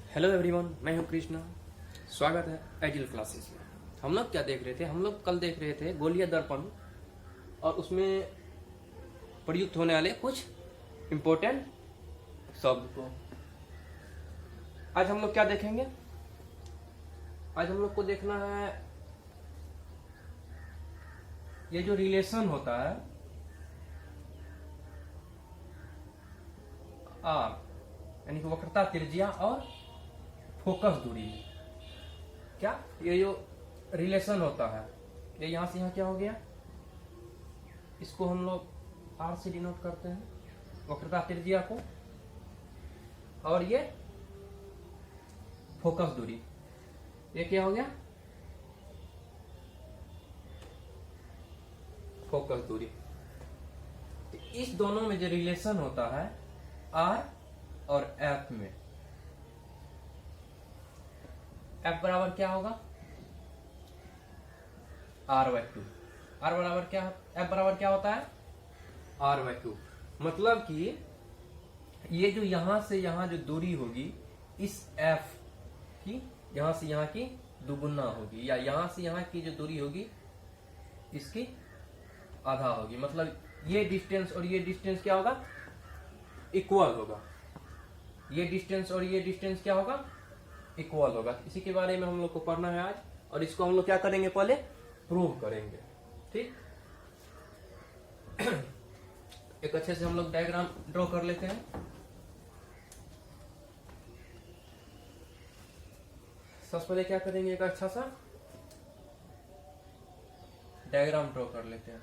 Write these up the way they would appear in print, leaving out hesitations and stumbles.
Hello everyone, मैं हूं कृष्णा। स्वागत है एजिल क्लासेस में। हम लोग क्या देख रहे थे? हम लोग कल देख रहे थे गोलीय दर्पण और उसमें प्रयुक्त होने वाले कुछ इम्पोर्टेंट शब्द को। आज हम लोग क्या देखेंगे? आज हम लोग को देखना है ये जो रिलेशन होता है आर, यानी कि वक्रता, त्रिज्या और फोकस दूरी में क्या ये जो रिलेशन होता है, ये यहां से यहां क्या हो गया, इसको हम लोग आर से डिनोट करते हैं वक्रता त्रिज्या को, और ये फोकस दूरी, ये क्या हो गया, फोकस दूरी। तो इस दोनों में जो रिलेशन होता है आर और एफ में, एफ बराबर क्या होगा, आर बाई टू। आर बराबर क्या, एफ बराबर क्या होता है, आर बाई टू। मतलब कि ये जो यहां से यहां जो दूरी होगी, इस एफ की यहां से यहां की दुगुना होगी, या यहां से यहां की जो दूरी होगी इसकी आधा होगी। मतलब ये डिस्टेंस और ये डिस्टेंस क्या होगा, इक्वल होगा। ये डिस्टेंस और ये डिस्टेंस क्या होगा, इक्वल होगा। इसी के बारे में हम लोग को पढ़ना है आज, और इसको हम लोग क्या करेंगे, पहले प्रूव करेंगे। ठीक, एक अच्छे से हम लोग डायग्राम ड्रॉ कर लेते हैं। सबसे पहले क्या करेंगे, एक अच्छा सा डायग्राम ड्रॉ कर लेते हैं।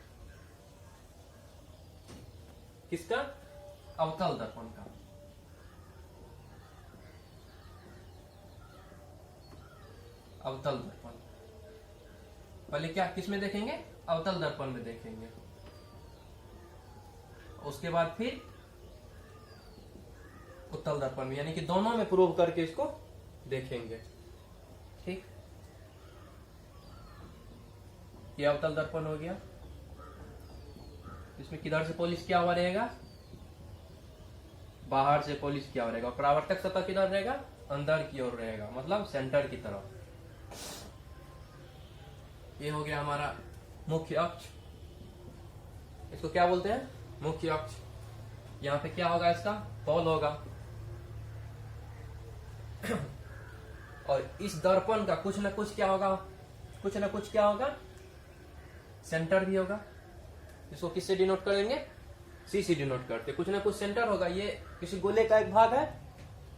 किसका, अवतल दर्पण का। अवतल दर्पण पहले क्या किसमें देखेंगे, अवतल दर्पण में देखेंगे, उसके बाद फिर उत्तल दर्पण में, यानी कि दोनों में प्रूव करके इसको देखेंगे। ठीक, ये अवतल दर्पण हो गया। इसमें किधर से पॉलिश किया हुआ रहेगा, बाहर से पॉलिश किया हुआ रहेगा। परावर्तक सतह किधर रहेगा, अंदर की ओर रहेगा, मतलब सेंटर की तरफ। ये हो गया हमारा मुख्य अक्ष, इसको क्या बोलते हैं, मुख्य अक्ष। यहाँ पे क्या होगा, इसका पॉल होगा। और इस दर्पण का कुछ ना कुछ क्या होगा, कुछ ना कुछ क्या होगा, सेंटर भी होगा। इसको किससे डिनोट करेंगे, सी से डिनोट करते। कुछ ना कुछ सेंटर होगा। ये किसी गोले का एक भाग है,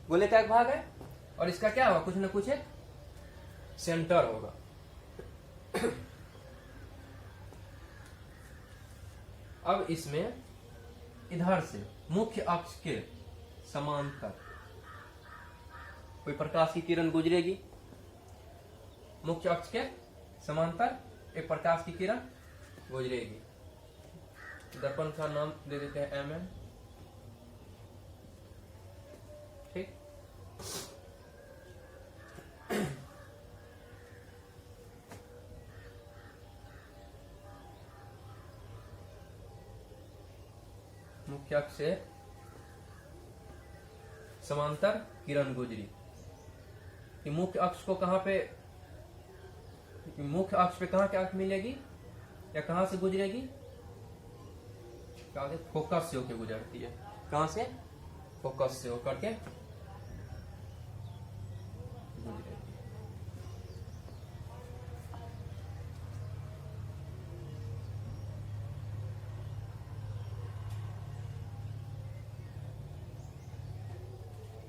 गोले का एक भाग है, और इसका क्या होगा, कुछ ना कुछ एक सेंटर होगा। अब इसमें इधर से मुख्य अक्ष के समांतर कोई प्रकाश की किरण गुजरेगी। मुख्य अक्ष के समांतर एक प्रकाश की किरण गुजरेगी। दर्पण का नाम दे देते हैं एम एन। ठीक, मुख्य अक्ष से समांतर किरण गुजरी। कि मुख्य अक्ष को कहां पे, मुख्य अक्ष पे कहां क्या मिलेगी, या कहां से गुजरेगी, फोकस से होकर गुजरती है। कहां से, फोकस से होकर के गुजरेगी।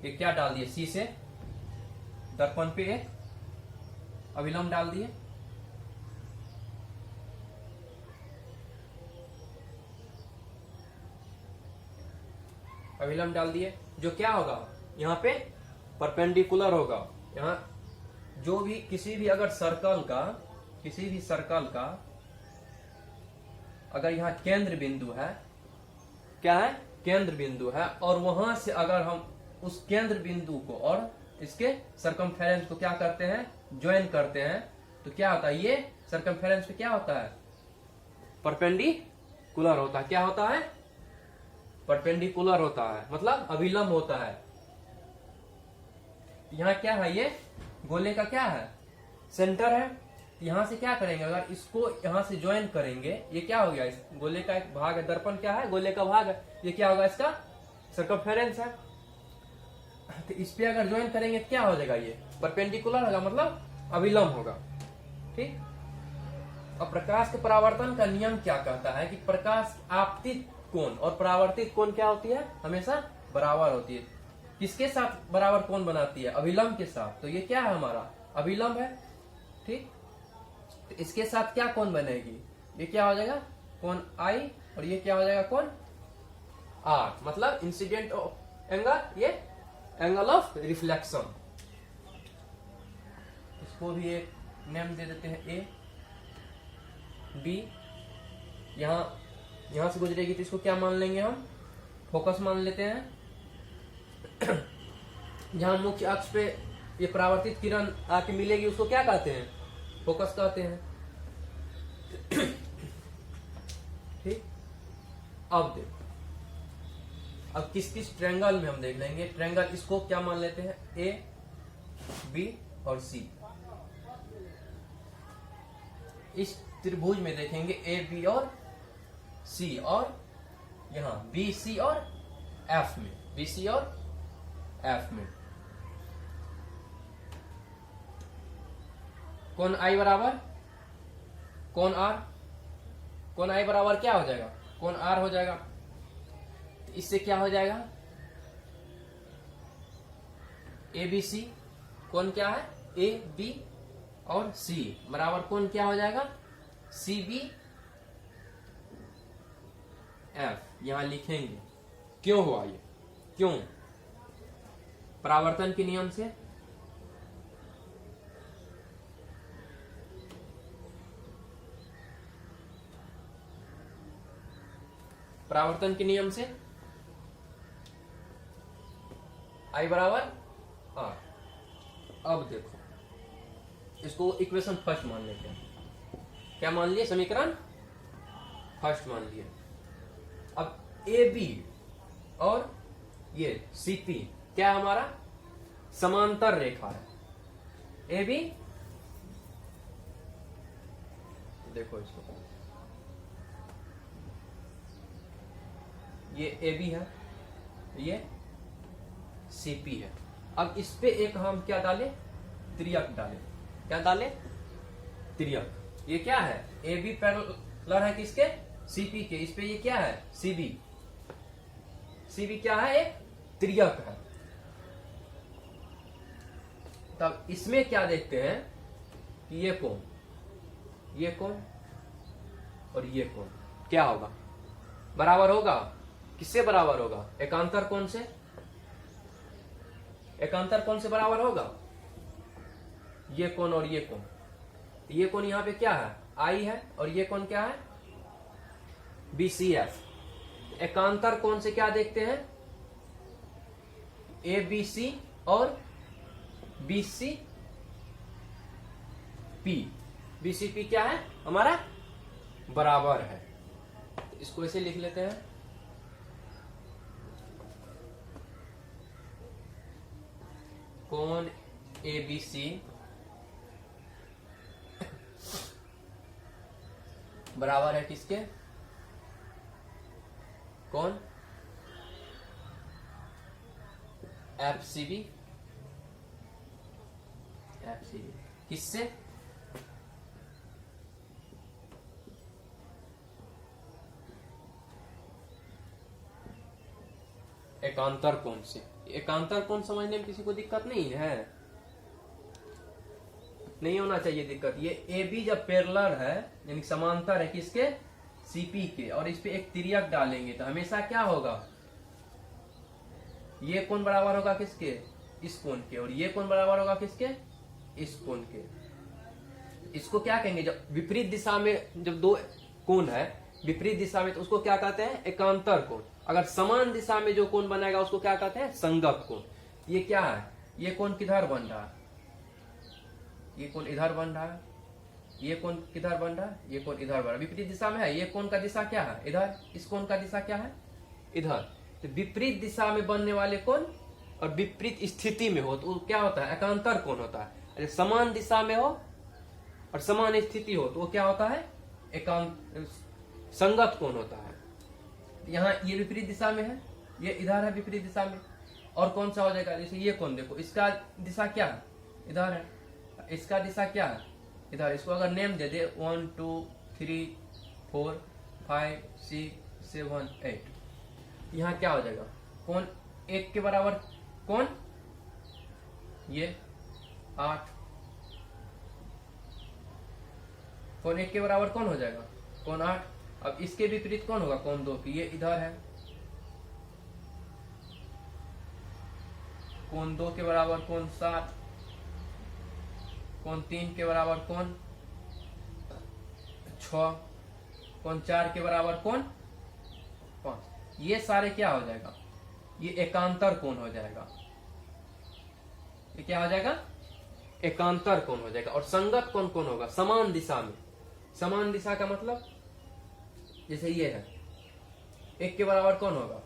ये क्या डाल दिए, सी से दर्पण पे एक अभिलंब डाल दिए। अभिलंब डाल दिए, जो क्या होगा, यहाँ पे परपेंडिकुलर होगा। यहाँ जो भी किसी भी अगर सर्कल का, किसी भी सर्कल का अगर यहाँ केंद्र बिंदु है, क्या है, केंद्र बिंदु है, और वहां से अगर हम उस केंद्र बिंदु को और इसके सरकमफेरेंस को क्या करते हैं, ज्वाइन करते हैं, तो क्या होता है, ये सरकमफेरेंस पे क्या होता है, परपेंडिकुलर होता है। क्या होता है, परपेंडिकुलर होता है, मतलब अभिलंब होता है। यहाँ क्या है, ये गोले का क्या है, सेंटर है। यहाँ से क्या करेंगे, अगर इसको यहाँ से ज्वाइन करेंगे, ये क्या हो गया, इस गोले का एक भाग है, दर्पण क्या है, गोले का भाग है, ये क्या होगा, इसका सर्कमफेरेंस है। तो इस पे अगर ज्वाइन करेंगे तो क्या हो जाएगा, ये परपेंडिकुलर होगा, मतलब अभिलंब होगा। ठीक। अब प्रकाश के परावर्तन का नियम क्या कहता है कि प्रकाश आपतित कोण और परावर्तित कोण क्या होती है, हमेशा बराबर होती है। किसके साथ बराबर कोण बनाती है, अभिलंब के साथ। तो ये क्या है, हमारा अभिलंब है। ठीक। तो इसके साथ क्या कोण बनेगी, ये क्या हो जाएगा, कोण आई, और ये क्या हो जाएगा, कोण आर, मतलब इंसिडेंट एंगल, ये एंगल ऑफ रिफ्लेक्शन। इसको भी एक नेम दे देते हैं, ए बी। यहां से गुजरेगी तो इसको क्या मान लेंगे हम, फोकस मान लेते हैं। जहां मुख्य अक्ष पे ये परावर्तित किरण आके मिलेगी उसको क्या कहते हैं, फोकस कहते हैं। ठीक। अब देखो, अब किस किस ट्रायंगल में हम देख लेंगे। ट्रायंगल इसको क्या मान लेते हैं, ए बी और सी। इस त्रिभुज में देखेंगे ए बी और सी, और यहां बी सी और एफ में, बी सी और एफ में कोण आई बराबर कोण आर, कोण आई बराबर क्या हो जाएगा, कोण आर हो जाएगा। तो इससे क्या हो जाएगा, ए बी सी, कोण क्या है, ए बी और सी बराबर कोण क्या हो जाएगा, सी बी एफ। यहां लिखेंगे क्यों हुआ ये, क्यों, परावर्तन के नियम से। परावर्तन के नियम से आई बराबर आर। अब देखो, इसको इक्वेशन फर्स्ट मान लेते हैं। क्या मान लिए, समीकरण फर्स्ट मान लिए। अब ए बी और ये सी पी क्या है, हमारा समांतर रेखा है। ए बी, देखो इसको, ये ए बी है, ये सी पी है। अब इस पे एक हम क्या डाले, त्रियक डाले। क्या डाले, त्रियक। ये क्या है, ए बी पैरेलल है किसके, सीपी के। इस पे ये क्या है, सीबी। सीबी क्या है, एक त्रियक है। तब इसमें क्या देखते हैं कि ये कोण, ये कोण और ये कोण क्या होगा, बराबर होगा। किससे बराबर होगा, एकांतर कोण से। एकांतर कोण से बराबर होगा ये कोण और ये कोण। ये कोण यहां पे क्या है, आई है, और ये कोण क्या है, BCF। एकांतर कोण से क्या देखते हैं, ABC और BCP। BCP क्या है, हमारा बराबर है। तो इसको ऐसे लिख लेते हैं, कोण ABC बराबर है किसके, कोण FCB। किससे, एकांतर कोण से। एकांतर कोण समझने में किसी को दिक्कत नहीं है, नहीं होना चाहिए दिक्कत। ये ए बी जब पैरेलल है यानी समांतर है किसके, सीपी के, और इस पे एक तिर्यक डालेंगे तो हमेशा क्या होगा, ये कोण बराबर होगा किसके, इस कोण के, और ये कोण बराबर होगा किसके, इस कोण के। इसको क्या कहेंगे, जब विपरीत दिशा में जब दो कोण है विपरीत दिशा में तो उसको क्या कहते हैं, एकांतर कोण। अगर समान दिशा में जो कोण बनाएगा उसको क्या कहते हैं, संगत कोण। ये क्या है, ये कोण किधर बन रहा है, ये कोण इधर बन रहा है, ये कोण किधर बन रहा है, ये कोण इधर बन रहा है, विपरीत दिशा में है। ये कोण का दिशा क्या है, इधर। इस कोण का दिशा क्या है, इधर। तो विपरीत दिशा में बनने वाले कोण और विपरीत स्थिति में हो तो क्या होता है, एकांतर कोण होता है। अरे समान दिशा में हो और समान स्थिति हो तो वो क्या होता है, संगत कोण होता है। यहाँ ये विपरीत दिशा में है, ये इधर है विपरीत दिशा में, और कौन सा हो जाएगा, जैसे ये कोण देखो, इसका दिशा क्या है, इधर है, इसका दिशा क्या है, इधर। इसको अगर नेम दे दे 1 2 3 4 5 6 7 8, यहाँ क्या हो जाएगा, कोण 1 के बराबर कोण ये 8, कोण 1 के बराबर कौन हो जाएगा, कोण 8। अब इसके विपरीत कौन होगा, कोण 2 की, ये इधर है, कोण 2 के बराबर कोण 7, कोण 3 के बराबर कोण 6, कोण 4 के बराबर कोण 5। ये सारे क्या हो जाएगा, ये एकांतर कोण हो जाएगा। ये क्या हो जाएगा, एकांतर कोण हो जाएगा। और संगत कोण कौन होगा, समान दिशा में। समान दिशा का मतलब जैसे ये है, 1 के बराबर कौन होगा,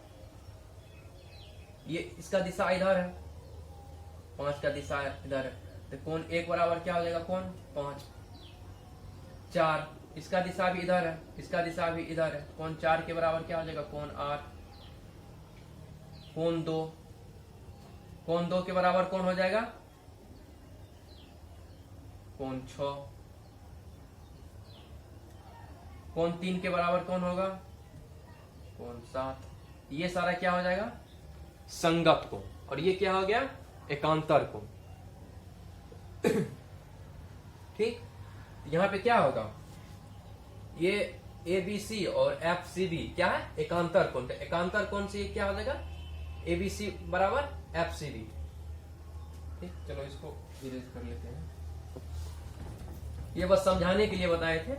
ये इसका दिशा इधर है, 5 का दिशा इधर है, तो कोण 1 बराबर क्या हो जाएगा, कोण 5। 4 इसका दिशा भी इधर है, इसका दिशा भी इधर है, कोण 4 के बराबर क्या हो जाएगा, कोण 8। कोण 2, कोण 2 के बराबर कौन हो जाएगा, कोण 6। कोण 3 के बराबर कौन होगा, कोण 7। ये सारा क्या हो जाएगा, संगत कोण। और ये क्या हो गया, एकांतर कोण। ठीक, यहां पे क्या होगा, ये ABC और FCB क्या है, एकांतर कोण। तो एकांतर कोण से क्या हो जाएगा, ABC बराबर FCB। ठीक, चलो इसको इरेज कर लेते हैं। ये बस समझाने के लिए बताए थे।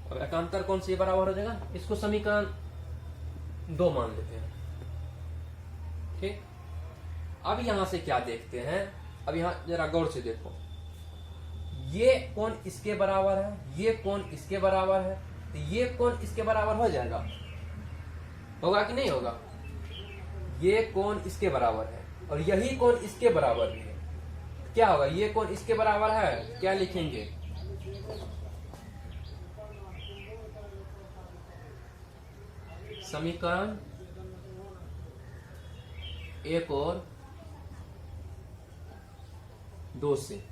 अब एकांतर कोण से बराबर हो जाएगा, इसको समीकरण 2 मान लेते हैं। ठीक, अब यहां से क्या देखते हैं, अब यहां जरा गौर से देखो, ये कोण इसके बराबर है, ये कोण इसके बराबर है, तो ये कोण इसके बराबर हो जाएगा, होगा कि नहीं होगा। ये कोण इसके बराबर है और यही कोण इसके बराबर भी है, क्या होगा, ये कोण इसके बराबर है, क्या लिखेंगे, समीकरण 1 और 2 से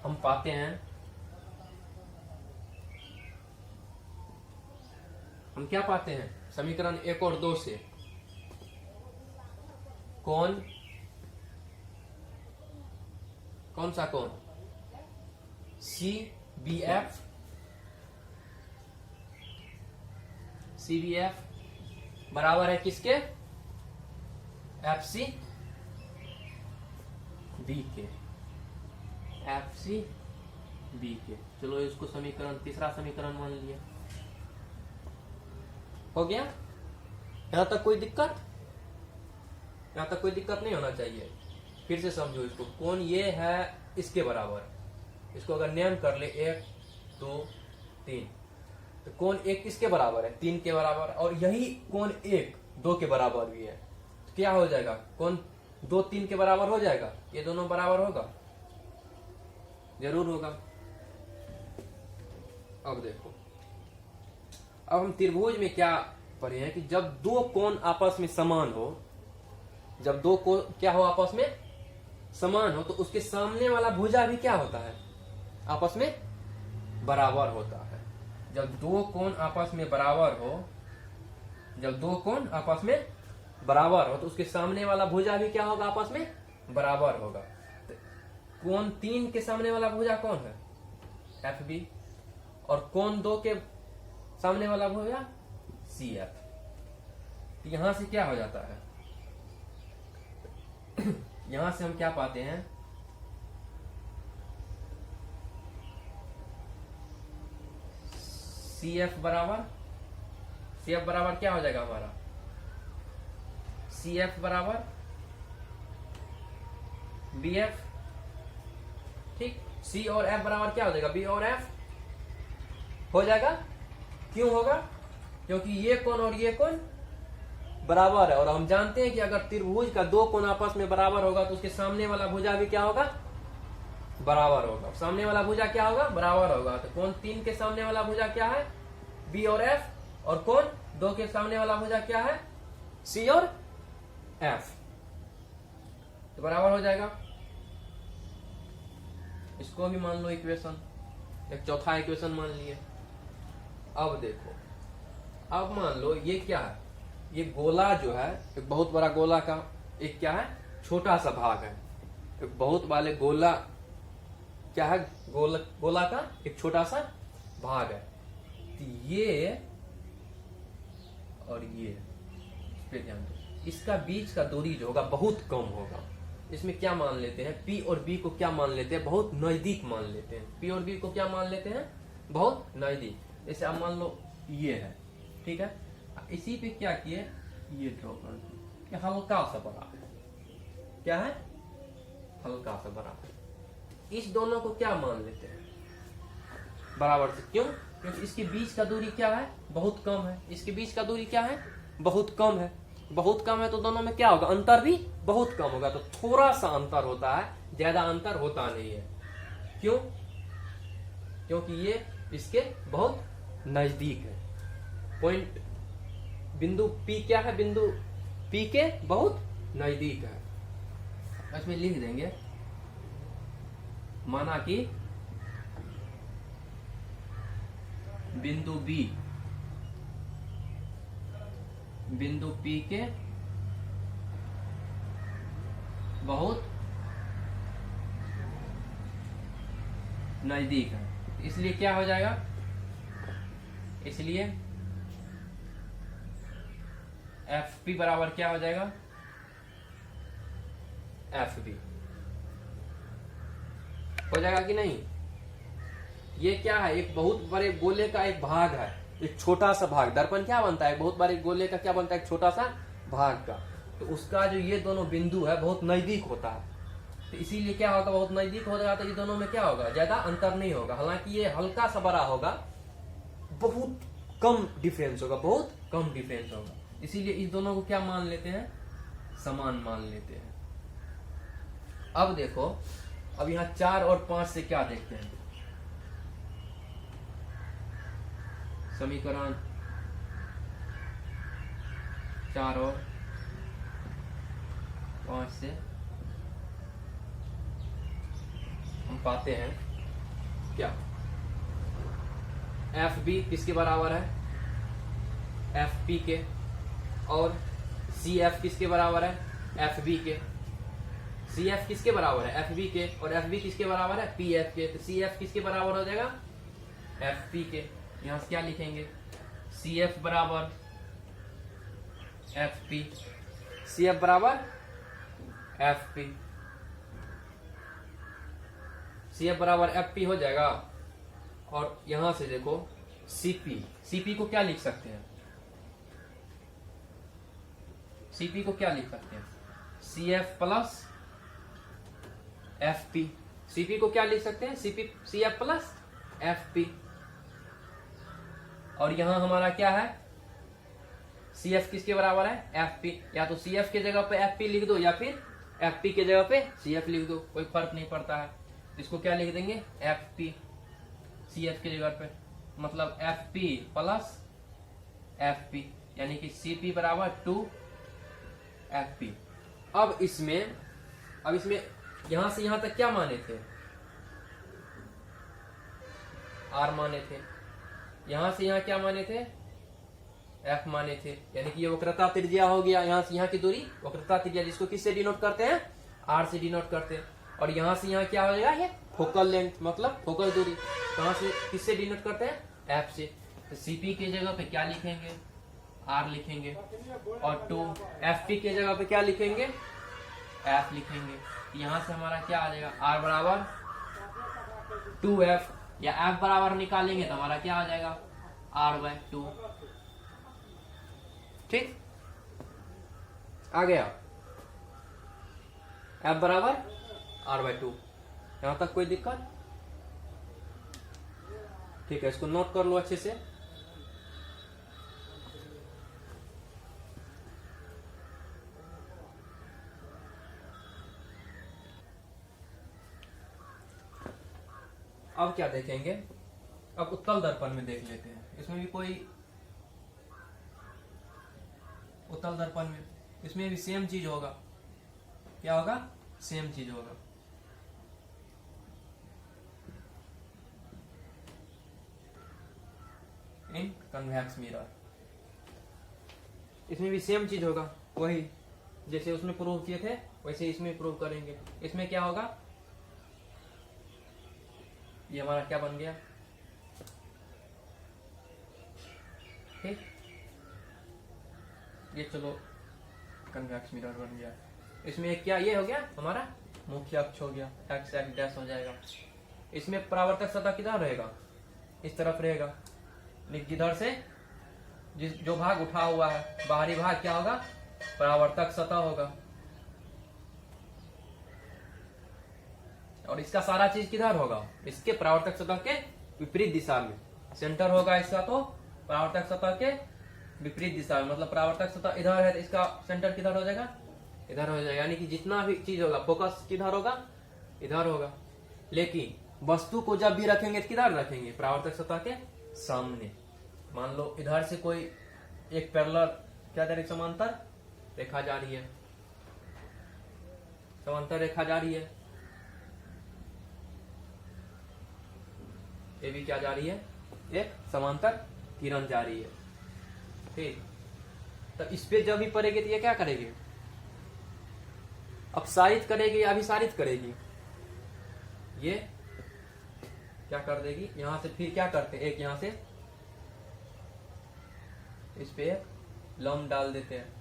हम पाते हैं, हम क्या पाते हैं, समीकरण 1 और 2 से कोण, कौन सा कोण, CBF बराबर है किसके, FCB के, FCB के। चलो इसको समीकरण, तीसरा समीकरण मान लिया, हो गया। यहां तक कोई दिक्कत, यहां तक कोई दिक्कत नहीं होना चाहिए। फिर से समझो इसको, कोण ये है इसके बराबर, इसको अगर नियम कर ले 1 2 3, तो कोण 1 किसके बराबर है, 3 के बराबर, और यही कोण 1 2 के बराबर भी है, तो क्या हो जाएगा, कोण 2 3 के बराबर हो जाएगा, ये दोनों बराबर होगा, जरूर होगा। अब देखो, अब हम त्रिभुज में क्या पढ़े हैं कि जब दो कोण आपस में समान हो, जब दो कोण क्या हो, आपस में समान हो, तो उसके सामने वाला भुजा भी क्या होता है, आपस में बराबर होता है। जब दो कोण आपस में बराबर हो, जब दो कोण आपस में बराबर हो, तो उसके सामने वाला भुजा भी क्या होगा, आपस में बराबर होगा। तो कोण 3 के सामने वाला भुजा कौन है, FB, और कोण 2 के सामने वाला भुजा CF। तो यहां से क्या हो जाता है, यहां से हम क्या पाते हैं, CF बराबर क्या हो जाएगा हमारा, CF बराबर BF। ठीक, C और F बराबर क्या हो जाएगा, B और F हो जाएगा क्यों होगा? क्योंकि ये कोण और ये कोण बराबर है, और हम जानते हैं कि अगर त्रिभुज का दो कोण आपस में बराबर होगा तो उसके सामने वाला भुजा भी क्या होगा? बराबर होगा। सामने वाला भुजा क्या होगा? बराबर होगा। तो कोण 3 के सामने वाला भुजा क्या है? बी और एफ, और कोण 2 के सामने वाला भुजा क्या है? सी और एफ। तो बराबर हो जाएगा। इसको भी मान लो इक्वेशन, एक चौथा इक्वेशन मान लिए। अब देखो, अब मान लो ये क्या है? ये गोला जो है, एक बहुत बड़ा गोला का एक क्या है? छोटा सा भाग है। एक बहुत वाले गोला क्या है? गोला का एक छोटा सा भाग है। तो ये और ये, इस पे ध्यान दो, इसका बीच का दूरी जो होगा बहुत कम होगा। इसमें क्या मान लेते हैं? P और B को क्या मान लेते हैं? बहुत नजदीक मान लेते हैं। P और B को क्या मान लेते हैं? बहुत नजदीक। जैसे आप मान लो ये है, ठीक है, इसी पे क्या किए? ये ड्रॉ कर दिए, हल्का सा बड़ा है। क्या है? हल्का सा बड़ा है। इस दोनों को क्या मान लेते हैं? बराबर से। क्यों? क्योंकि इसके बीच का दूरी क्या है? बहुत कम है। इसके बीच का दूरी क्या है? बहुत कम है। बहुत कम है तो दोनों में क्या होगा? अंतर भी बहुत कम होगा। तो थोड़ा सा अंतर होता है, ज्यादा अंतर होता नहीं है। क्यों? क्योंकि ये इसके बहुत नजदीक है। पॉइंट बिंदु P क्या है? बिंदु P के बहुत नजदीक है। इसमें लिख देंगे, माना कि बिंदु P के बहुत नजदीक है। इसलिए क्या हो जाएगा? इसलिए FP बराबर क्या हो जाएगा? FB हो जाएगा कि नहीं? ये क्या है? एक बहुत बड़े गोले का एक भाग है, एक छोटा सा भाग। दर्पण क्या बनता है? बहुत बड़े गोले का क्या बनता है? एक छोटा सा भाग का। तो उसका जो ये दोनों बिंदु है बहुत नजदीक होता है। तो इसीलिए क्या होगा? बहुत नजदीक हो जाता है। ये दोनों में क्या होगा? ज्यादा अंतर नहीं होगा। हालांकि ये हल्का सा बड़ा होगा, बहुत कम डिफरेंस होगा, बहुत कम डिफरेंस होगा। इसीलिए इस दोनों को क्या मान लेते हैं? समान मान लेते हैं। अब देखो, अब यहाँ 4 और 5 से क्या देखते हैं? समीकरण 4 और 5 से हम पाते हैं क्या? FB किसके बराबर है? FP के। और CF किसके बराबर है? FB के। CF किसके बराबर है? FB के। और FB किसके बराबर है? PF के। तो CF किसके बराबर हो जाएगा? FP के। यहां से क्या लिखेंगे? CF बराबर FP, CF बराबर FP, CF बराबर FP हो जाएगा। और यहां से देखो CP को क्या लिख सकते हैं? CP को क्या लिख सकते हैं? CF plus FP। CP को क्या लिख सकते हैं? CF plus FP। और यहां हमारा क्या है? CF किसके बराबर है? FP। या तो CF के जगह पे FP लिख दो, या फिर FP के जगह पे CF लिख दो, कोई फर्क नहीं पड़ता है। इसको क्या लिख देंगे? FP CF के जगह पे, मतलब FP प्लस FP, यानी कि CP बराबर 2FP। अब इसमें यहां से यहां तक क्या माने थे? R माने थे। यहां से यहां क्या माने थे? F माने थे। यानी कि ये वक्रता त्रिज्या हो गया। यहां से यहां की दूरी वक्रता त्रिज्या, जिसको किससे डिनोट करते हैं? R से डिनोट करते हैं। और यहां से यहां क्या हो जाएगा? ये फोकल लेंथ, मतलब फोकल दूरी। कहां से किससे डिनोट करते हैं? F से। तो CP की जगह पे क्या लिखेंगे? R लिखेंगे। और 2FP की जगह पे क्या लिखेंगे? F लिखेंगे। यहां से हमारा क्या आ जाएगा? R बराबर 2F, या F बराबर निकालेंगे तो हमारा क्या आ जाएगा? R/2। ठीक, आ गया। F बराबर R/2। यहां तक कोई दिक्कत? ठीक है, इसको नोट कर लो अच्छे से। अब क्या देखेंगे, अब उत्तल दर्पण में देख लेते हैं। इसमें भी कोई उत्तल दर्पण में इसमें भी सेम चीज होगा। क्या होगा? सेम चीज होगा। इन कन्वेक्स मिरर इसमें भी सेम चीज होगा, वही जैसे उसमें प्रूव किए थे वैसे इसमें प्रूव करेंगे। इसमें क्या होगा, ये हमारा क्या बन गया, ठीक, ये चलो कन्वेक्स मिरर बन गया। इसमें क्या ये हो गया हमारा मुख्य अक्ष हो गया, एक्स एक्स डैश हो जाएगा। इसमें परावर्तक सतह किधर रहेगा, इस तरफ रहेगा, जिधर से जो भाग उठा हुआ है बाहरी भाग क्या होगा, परावर्तक सतह होगा। और इसका सारा चीज किधर होगा, इसके परावर्तक सतह के विपरीत दिशा में सेंटर होगा इसका, तो परावर्तक सतह के विपरीत दिशा में, मतलब परावर्तक सतह इधर है तो इसका सेंटर किधर हो जाएगा, इधर हो जाएगा। यानी कि जितना भी चीज होगा फोकस किधर होगा, इधर होगा। लेकिन वस्तु को जब भी रखेंगे तो किधर रखेंगे, परावर्तक सतह के सामने। मान लो इधर से कोई एक पैरेलल क्या दे रही, समांतर रेखा जा रही है, समांतर रेखा जा रही है, ये भी क्या जा रही है, एक समांतर किरण जा रही है, ठीक। तो इस पे जब भी पड़ेगी तो ये क्या करेगी, अपसारित करेगी या अभिसारित करेगी, ये क्या कर देगी, यहां से फिर क्या करते हैं, एक यहां से इस पे लंब डाल देते हैं,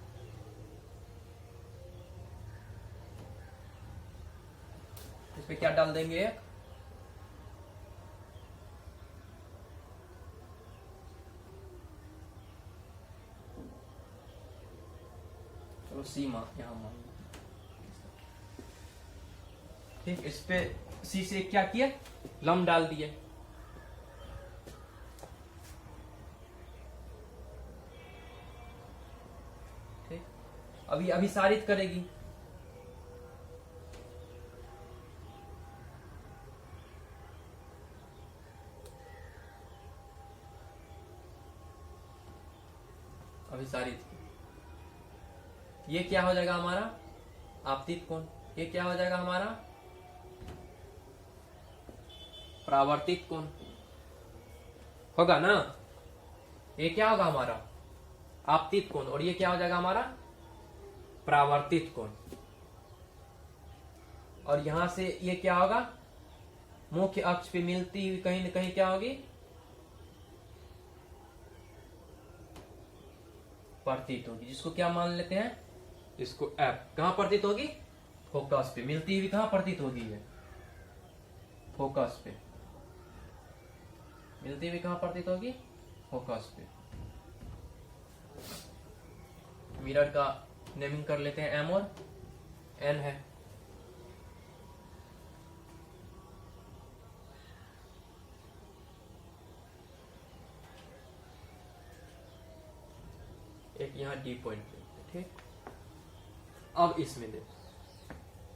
इस पे क्या डाल देंगे, एक चलो सीमा यहां मान, ठीक। इस पे सी से क्या किए, लंब डाल दिए, ठीक। अभी अभिसारित करेगी, अभिसारित, ये क्या हो जाएगा हमारा आपतित कोण, ये क्या हो जाएगा हमारा परावर्तित कोण होगा ना, ये क्या होगा हमारा आपतित कोण, और ये क्या हो जाएगा हमारा परावर्तित कोण। और यहां से ये क्या होगा, मुख्य अक्ष पे मिलती हुई कहीं न कहीं क्या होगी, प्रतीत होगी, जिसको क्या मान लेते हैं, इसको एफ। कहां प्रतीत होगी, फोकस पे, मिलती हुई कहां प्रतीत होगी, है फोकस पे, मिलती हुई कहां प्रतीत होगी, फोकस पे। मिरर का नेमिंग कर लेते हैं, एम और एन है। एक यहां डी पॉइंट, ठीक। अब इसमें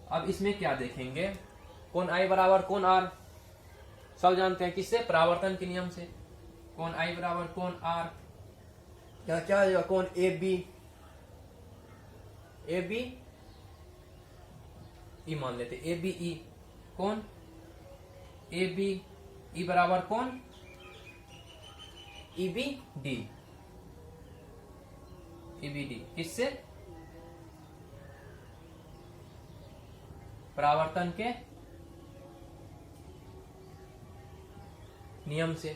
अब इसमें क्या देखेंगे, कोण आई बराबर कोण आर, सब जानते हैं किससे, परावर्तन के नियम से। कोण आई बराबर कोण आर, क्या क्या आएगा, कोण ए बी, ए बी ई मान लेते, ए बी ई, कोण ए बी ई बराबर कोण E B D, E B D, किससे, परावर्तन के नियम से,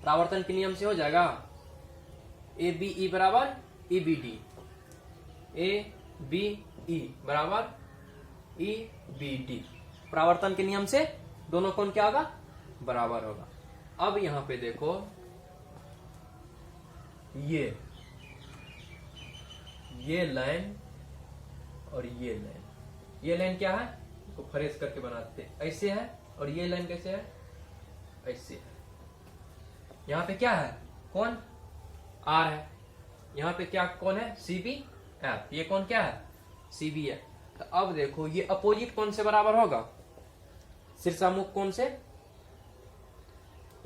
परावर्तन के नियम से हो जाएगा, ए बी ई बराबर E B D, A B E बराबर ई बी डी, परावर्तन के नियम से दोनों कोण क्या होगा, बराबर होगा। अब यहां पे देखो, ये लाइन और ये लाइन, ये लाइन क्या है, इसको फ्रेश करके बनाते हैं, ऐसे है, और ये लाइन कैसे है, ऐसे है। यहां पे क्या है, कौन आर है, यहां पे क्या कौन है, सी बी एफ, ये कौन क्या है, सी बी है। तो अब देखो ये अपोजिट कौन से बराबर होगा, शीर्षामुख कोण से।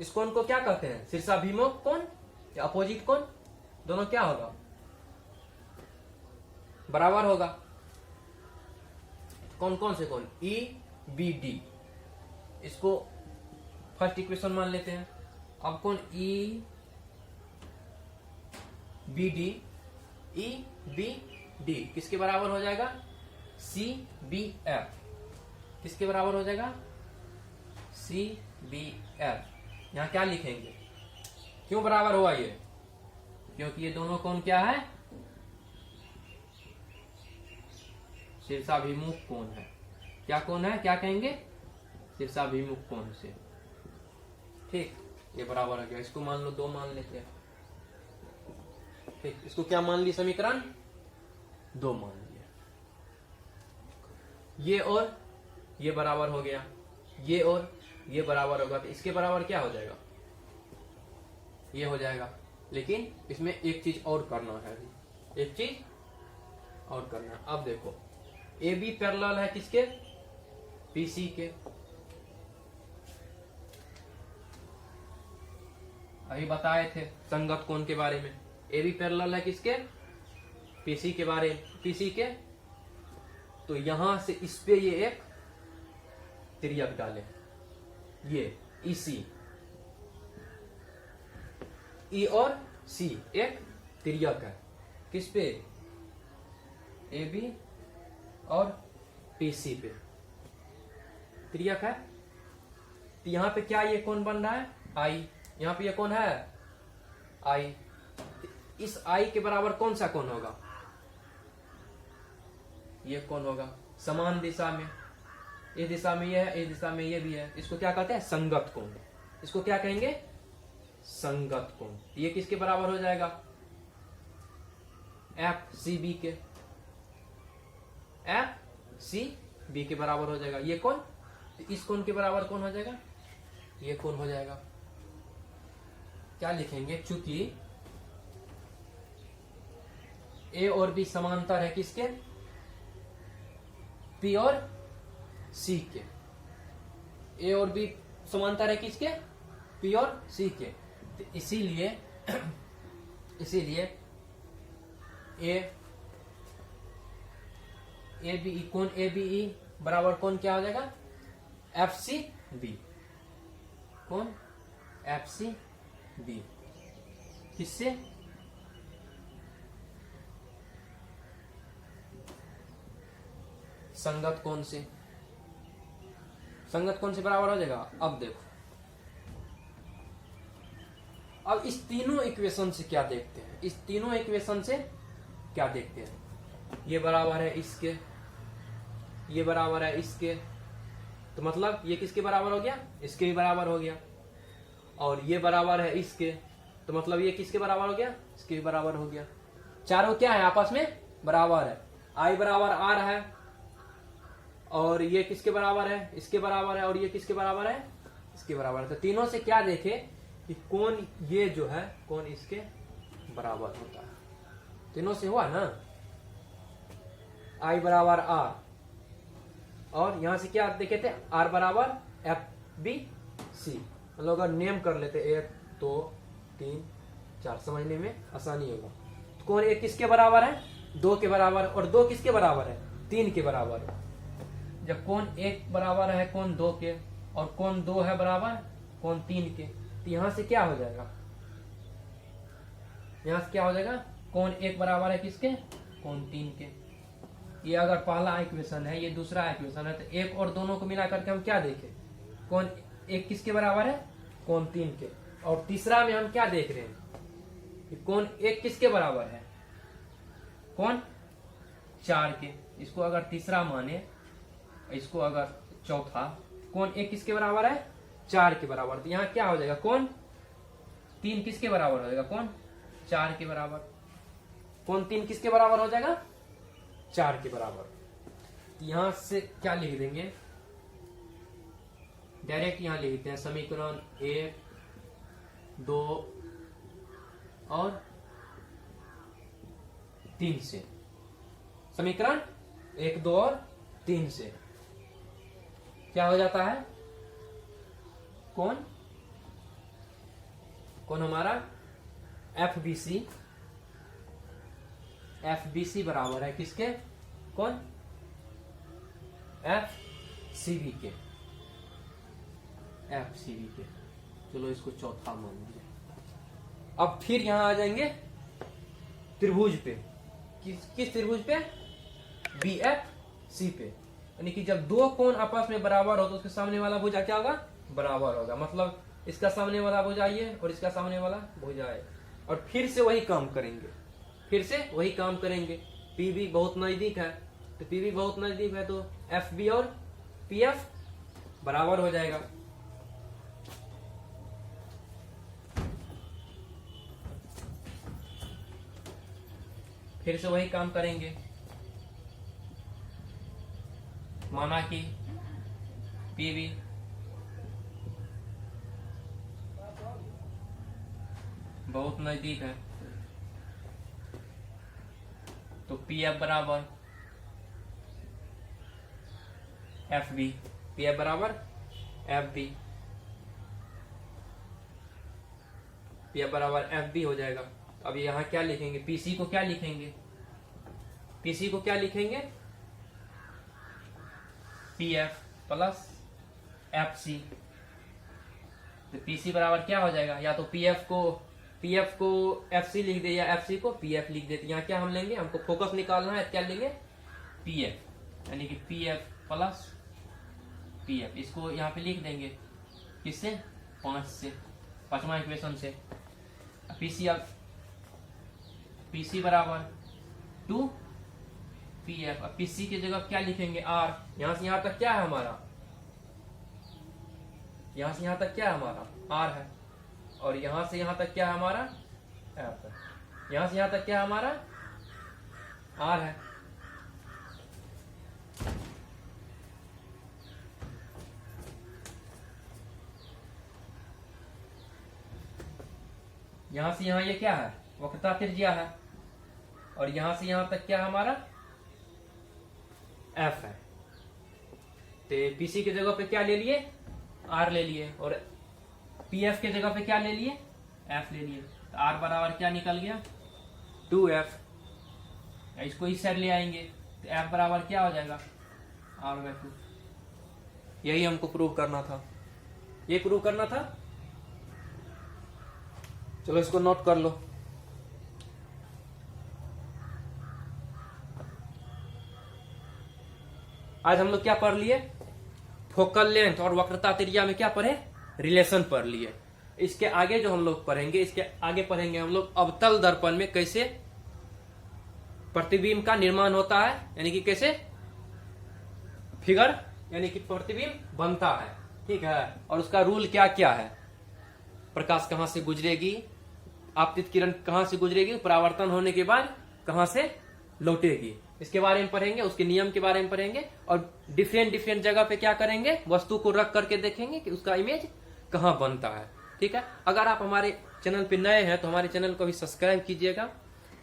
इस कोण को क्या कहते हैं, शीर्षाभिमुख कोण या अपोजिट कोण, दोनों क्या होगा, बराबर होगा। कौन कौन से कोण, ई बी डी, इसको फर्स्ट इक्वेशन मान लेते हैं। अब कौन E B D, E B D किसके बराबर हो जाएगा, सी बी एफ, किसके बराबर हो जाएगा, सी बी एफ। यहां क्या लिखेंगे, क्यों बराबर हुआ ये, क्योंकि ये दोनों कोण क्या है, शीर्षाभिमुख कोण है। क्या कोण है, क्या कहेंगे, शीर्षाभिमुख कोण से। ठीक, ये बराबर हो गया। इसको मान लो 2 मान लेते हैं। ठीक, इसको क्या मान ली, समीकरण 2 मान लिया। ये और ये बराबर हो गया, ये और ये बराबर होगा, तो इसके बराबर क्या हो जाएगा, ये हो जाएगा। लेकिन इसमें एक चीज और करना है, एक चीज और करना है। अब देखो ए बी पैरेलल है किसके, पीसी के। अभी बताए थे संगत कोण के बारे में। ए बी पैरेलल है किसके, पीसी के बारे में, पीसी के। तो यहां से इस पे ये एक तिर्यक डाले, ये इसी ई और सी एक तिर्यक है, किस पे, ए बी और पीसी पे तिर्यक है। तो यहां पे क्या ये कोण बन रहा है, आई। यहां पे ये कौन है, आई। इस आई के बराबर कौन सा कोण होगा, ये कौन होगा, समान दिशा में, इस दिशा में ये है, इस दिशा में ये भी है। इसको क्या कहते हैं, संगत कोण। इसको क्या कहेंगे, संगत कोण। ये किसके बराबर हो जाएगा, एफ सी बी के, एफ सी बी के बराबर हो जाएगा। ये कौन, तो इस कोण के बराबर कौन हो जाएगा, ये कोण हो जाएगा। क्या लिखेंगे, चूंकि ए और बी समांतर है किसके, पी और सी के। ए और बी समांतर है किसके, पी और सी के। तो इसीलिए ए बी कोण ए बी ई बराबर कोण क्या हो जाएगा, एफ सी बी, कोण एफ सी बी। किससे, संगत कोण से, संगत कोण से बराबर हो जाएगा। अब देखो, अब इस तीनों इक्वेशन से क्या देखते हैं, इस तीनों इक्वेशन से क्या देखते हैं, ये बराबर है इसके, ये बराबर है इसके, तो मतलब ये किसके बराबर हो गया, इसके भी बराबर हो गया। और ये बराबर है इसके, तो मतलब ये किसके बराबर हो गया, इसके भी बराबर हो गया। चारों क्या है, आपस में बराबर है। आई बराबर आर है, और ये किसके बराबर है, इसके बराबर है, और ये किसके बराबर है, इसके बराबर है। तो तीनों से क्या देखे कि कौन ये जो है कौन इसके बराबर होता है। तीनों से हुआ ना, आई बराबर आर, और यहां से क्या देखे थे, आर बराबर एफ बी सी। हम लोग अगर नेम कर लेते 1 2 3 4, समझने में आसानी होगा। तो कौन एक किसके बराबर है, 2 के बराबर, और 2 किसके बराबर है, 3 के बराबर है। जब कौन 1 बराबर है कौन 2 के, और कौन 2 है बराबर कौन 3 के, तो यहां से क्या हो जाएगा, यहां से क्या हो जाएगा, कौन 1 बराबर है किसके, कौन 3 के। ये अगर पहला इक्वेशन है, ये दूसरा इक्वेशन है, तो 1 और दोनों को मिला करके हम क्या देखें, कौन 1 किसके बराबर है, कौन 3 के। और तीसरा में हम क्या देख रहे हैं कि कौन 1 किसके बराबर है, कौन 4 के। इसको अगर तीसरा माने, इसको अगर चौथा, कौन 1 किसके बराबर है, 4 के बराबर। तो यहाँ क्या हो जाएगा, कौन 3 किसके बराबर हो जाएगा, कौन 4 के बराबर। कौन 3 किसके बराबर हो जाएगा, 4 के बराबर। यहां से क्या लिख देंगे, डायरेक्ट यहां लिखते हैं समीकरण 1 2 और 3 से। समीकरण 1 2 और 3 से क्या हो जाता है, कौन हमारा एफ बी सी बराबर है किसके, कौन, एफ सी बी के, एफ सी बी के। चलो इसको चौथा मान लीजिए। अब फिर यहां आ जाएंगे त्रिभुज पे, किस त्रिभुज पे, बी एफ सी पे। यानी कि जब दो कोण आपस में बराबर हो तो उसके सामने वाला भुजा क्या होगा, बराबर होगा। मतलब इसका सामने वाला भुजा ये और इसका सामने वाला भुजा है। और फिर से वही काम करेंगे, पी बी बहुत नजदीक है, तो पी बी बहुत नजदीक है तो एफ बी और पी एफ बराबर हो जाएगा। फिर से वही काम करेंगे, माना कि पी बी बहुत नजदीक है तो पी एफ बराबर एफ बी, पी एफ बराबर एफ बी, पी एफ बराबर एफ बी हो जाएगा। अब यहां क्या लिखेंगे, पीसी को क्या लिखेंगे, P F plus F C. तो पीसी बराबर क्या हो जाएगा, या तो पी एफ को एफ सी लिख दे या एफ सी को पी एफ लिख देते। यहाँ क्या हम लेंगे, हमको फोकस निकालना है, क्या लेंगे, पी एफ, यानी कि P F plus P F. इसको यहाँ पे लिख देंगे किससे, 5 से, 5वां इक्वेशन से। पीसी बराबर 2 पी एफ। अब पीसी की जगह क्या लिखेंगे, आर। यहां से यहां तक क्या है हमारा, यहां से यहां तक क्या है हमारा, आर है। और यहां से यहां तक क्या है हमारा, एफ है। यहां से यहां तक क्या है हमारा, आर है। यहां से यहां ये क्या है, वक्रता त्रिज्या है। और यहां से यहां तक क्या है हमारा, एफ है। तो पीसी की जगह पे क्या ले लिए, आर ले लिए, और पीएफ के जगह पे क्या ले लिए, एफ ले लिए। तो आर बराबर क्या निकल गया, 2f। इसको इस साइड ले आएंगे तो एफ बराबर क्या हो जाएगा, r/2। यही हमको प्रूव करना था, ये प्रूव करना था। चलो इसको नोट कर लो। आज हम लोग क्या पढ़ लिए, फोकल लेंथ और वक्रता त्रिज्या में क्या पढ़े, रिलेशन पढ़ लिए। इसके आगे जो हम लोग पढ़ेंगे, इसके आगे पढ़ेंगे हम लोग अवतल दर्पण में कैसे प्रतिबिंब का निर्माण होता है, यानी कि कैसे फिगर, यानी कि प्रतिबिंब बनता है, ठीक है। और उसका रूल क्या क्या है, प्रकाश कहां से गुजरेगी, आपतित किरण कहां से गुजरेगी, परावर्तन होने के बाद कहां से लौटेगी, इसके बारे में पढ़ेंगे, उसके नियम के बारे में पढ़ेंगे। और डिफरेंट जगह पे क्या करेंगे, वस्तु को रख करके देखेंगे कि उसका इमेज कहां बनता है, ठीक है। अगर आप हमारे चैनल पे नए हैं तो हमारे चैनल को भी सब्सक्राइब कीजिएगा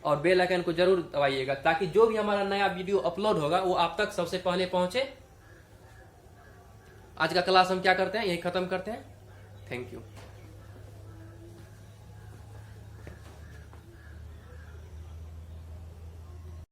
और बेल आइकन को जरूर दबाइएगा, ताकि जो भी हमारा नया वीडियो अपलोड होगा वो आप तक सबसे पहले पहुंचे। आज का क्लास हम क्या करते हैं, यही खत्म करते हैं। Thank you.